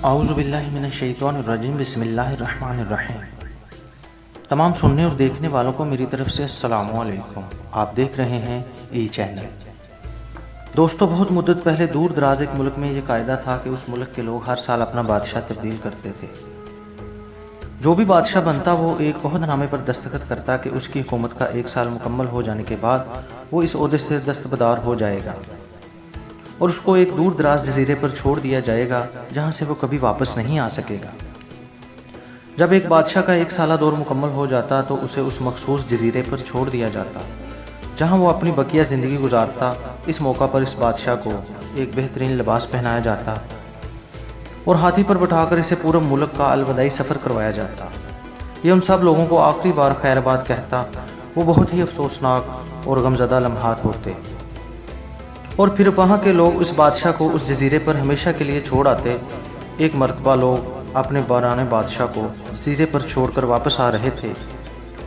اعوذ باللہ من الشیطان الرجیم بسم اللہ الرحمن الرحیم۔ تمام سننے اور دیکھنے والوں کو میری طرف سے السلام علیکم۔ آپ دیکھ رہے ہیں ای چینل۔ دوستو، بہت مدت پہلے دور دراز ایک ملک میں یہ قاعدہ تھا کہ اس ملک کے لوگ ہر سال اپنا بادشاہ تبدیل کرتے تھے۔ جو بھی بادشاہ بنتا وہ ایک عہد نامے پر دستخط کرتا کہ اس کی حکومت کا 1 سال مکمل ہو جانے کے بعد وہ اس عہدے سے دستبردار ہو جائے گا اور اس کو ایک دور دراز جزیرے پر چھوڑ دیا جائے گا جہاں سے وہ کبھی واپس نہیں آ سکے گا۔ جب ایک بادشاہ کا 1 سالہ دور مکمل ہو جاتا تو اسے اس مخصوص جزیرے پر چھوڑ دیا جاتا جہاں وہ اپنی بقیہ زندگی گزارتا۔ اس موقع پر اس بادشاہ کو ایک بہترین لباس پہنایا جاتا اور ہاتھی پر بٹھا کر اسے پورے ملک کا الوداعی سفر کروایا جاتا۔ یہ ان سب لوگوں کو آخری بار خیر آباد کہتا۔ وہ بہت ہی افسوسناک اور غمزدہ لمحات ہوتے اور پھر وہاں کے لوگ اس بادشاہ کو اس جزیرے پر ہمیشہ کے لیے چھوڑ آتے۔ ایک مرتبہ لوگ اپنے باران بادشاہ کو جزیرے پر چھوڑ کر واپس آ رہے تھے۔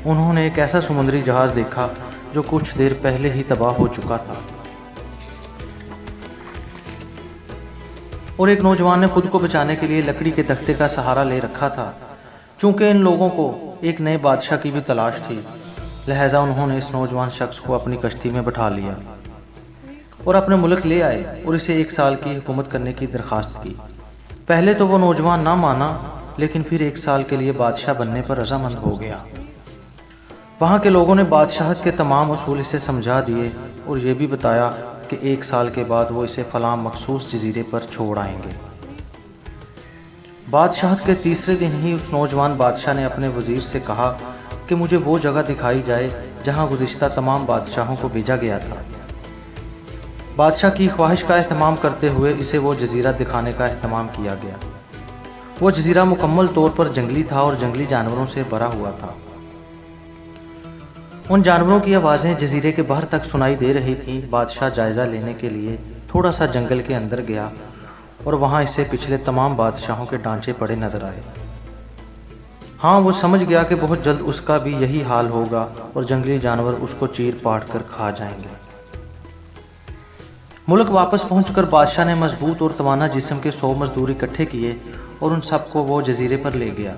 انہوں نے ایک ایسا سمندری جہاز دیکھا جو کچھ دیر پہلے ہی تباہ ہو چکا تھا اور ایک نوجوان نے خود کو بچانے کے لیے لکڑی کے تختے کا سہارا لے رکھا تھا۔ چونکہ ان لوگوں کو ایک نئے بادشاہ کی بھی تلاش تھی، لہٰذا انہوں نے اس نوجوان شخص کو اپنی کشتی میں بٹھا لیا اور اپنے ملک لے آئے اور اسے 1 سال کی حکومت کرنے کی درخواست کی۔ پہلے تو وہ نوجوان نہ مانا، لیکن پھر 1 سال کے لیے بادشاہ بننے پر رضامند ہو گیا۔ وہاں کے لوگوں نے بادشاہت کے تمام اصول اسے سمجھا دیے اور یہ بھی بتایا کہ 1 سال کے بعد وہ اسے فلاں مخصوص جزیرے پر چھوڑ آئیں گے۔ بادشاہت کے تیسرے دن ہی اس نوجوان بادشاہ نے اپنے وزیر سے کہا کہ مجھے وہ جگہ دکھائی جائے جہاں گزشتہ تمام بادشاہوں کو بھیجا گیا تھا۔ بادشاہ کی خواہش کا اہتمام کرتے ہوئے اسے وہ جزیرہ دکھانے کا اہتمام کیا گیا۔ وہ جزیرہ مکمل طور پر جنگلی تھا اور جنگلی جانوروں سے بھرا ہوا تھا۔ ان جانوروں کی آوازیں جزیرے کے باہر تک سنائی دے رہی تھیں۔ بادشاہ جائزہ لینے کے لیے تھوڑا سا جنگل کے اندر گیا اور وہاں اسے پچھلے تمام بادشاہوں کے ڈھانچے پڑے نظر آئے۔ ہاں، وہ سمجھ گیا کہ بہت جلد اس کا بھی یہی حال ہوگا اور جنگلی جانور اس کو چیر پاٹ کر کھا جائیں گے۔ ملک واپس پہنچ کر بادشاہ نے مضبوط اور توانا جسم کے 100 مزدور اکٹھے کیے اور ان سب کو وہ جزیرے پر لے گیا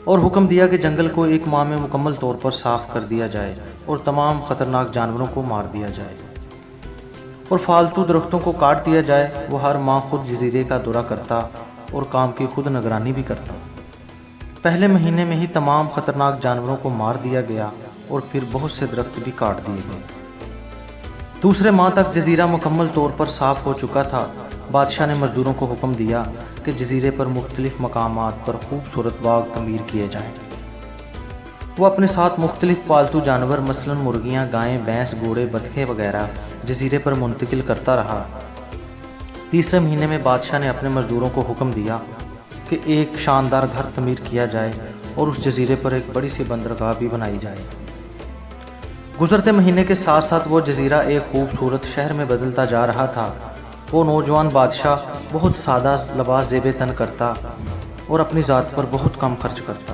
اور حکم دیا کہ جنگل کو 1 ماہ میں مکمل طور پر صاف کر دیا جائے اور تمام خطرناک جانوروں کو مار دیا جائے اور فالتو درختوں کو کاٹ دیا جائے۔ وہ ہر ماہ خود جزیرے کا دورہ کرتا اور کام کی خود نگرانی بھی کرتا۔ پہلے مہینے میں ہی تمام خطرناک جانوروں کو مار دیا گیا اور پھر بہت سے درخت بھی کاٹ دیے گئے۔ دوسرے ماہ تک جزیرہ مکمل طور پر صاف ہو چکا تھا۔ بادشاہ نے مزدوروں کو حکم دیا کہ جزیرے پر مختلف مقامات پر خوبصورت باغ تعمیر کیے جائیں۔ وہ اپنے ساتھ مختلف پالتو جانور مثلاً مرغیاں، گائیں، بھینس، گھوڑے، بطخیں وغیرہ جزیرے پر منتقل کرتا رہا۔ تیسرے مہینے میں بادشاہ نے اپنے مزدوروں کو حکم دیا کہ ایک شاندار گھر تعمیر کیا جائے اور اس جزیرے پر ایک بڑی سی بندرگاہ بھی بنائی جائے۔ گزرتے مہینے کے ساتھ ساتھ وہ جزیرہ ایک خوبصورت شہر میں بدلتا جا رہا تھا۔ وہ نوجوان بادشاہ بہت سادہ لباس زیب تن کرتا اور اپنی ذات پر بہت کم خرچ کرتا۔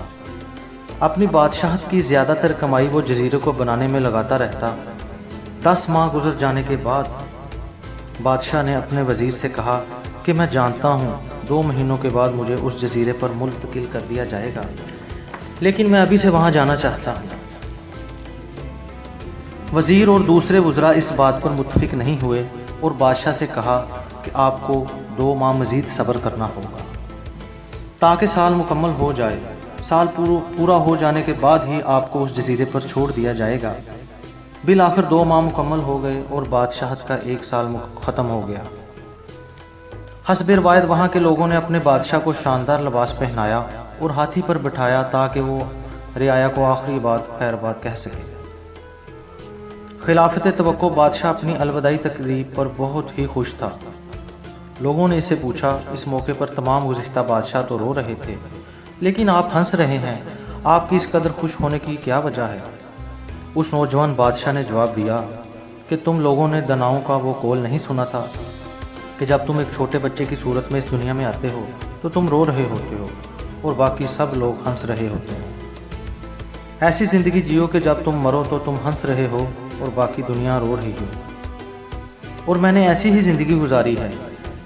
اپنی بادشاہت کی زیادہ تر کمائی وہ جزیرے کو بنانے میں لگاتا رہتا۔ 10 ماہ گزر جانے کے بعد بادشاہ نے اپنے وزیر سے کہا کہ میں جانتا ہوں 2 مہینوں کے بعد مجھے اس جزیرے پر منتقل کر دیا جائے گا، لیکن میں ابھی سے وہاں جانا چاہتا ہوں۔ وزیر اور دوسرے وزراء اس بات پر متفق نہیں ہوئے اور بادشاہ سے کہا کہ آپ کو 2 ماہ مزید صبر کرنا ہوگا تاکہ سال مکمل ہو جائے۔ سال پورا ہو جانے کے بعد ہی آپ کو اس جزیرے پر چھوڑ دیا جائے گا۔ بالآخر 2 ماہ مکمل ہو گئے اور بادشاہت کا 1 سال ختم ہو گیا۔ حسب روایت وہاں کے لوگوں نے اپنے بادشاہ کو شاندار لباس پہنایا اور ہاتھی پر بٹھایا تاکہ وہ رعایا کو آخری بات خیر بات کہہ سکے۔ خلافت توقع بادشاہ اپنی الوداعی تقریب پر بہت ہی خوش تھا۔ لوگوں نے اسے پوچھا، اس موقع پر تمام گزشتہ بادشاہ تو رو رہے تھے لیکن آپ ہنس رہے ہیں، آپ کی اس قدر خوش ہونے کی کیا وجہ ہے؟ اس نوجوان بادشاہ نے جواب دیا کہ تم لوگوں نے دناؤں کا وہ قول نہیں سنا تھا کہ جب تم ایک چھوٹے بچے کی صورت میں اس دنیا میں آتے ہو تو تم رو رہے ہوتے ہو اور باقی سب لوگ ہنس رہے ہوتے ہیں۔ ایسی زندگی جیو کہ جب تم مرو تو تم ہنس رہے ہو اور باقی دنیا رو رہی ہو۔ اور میں نے ایسی ہی زندگی گزاری ہے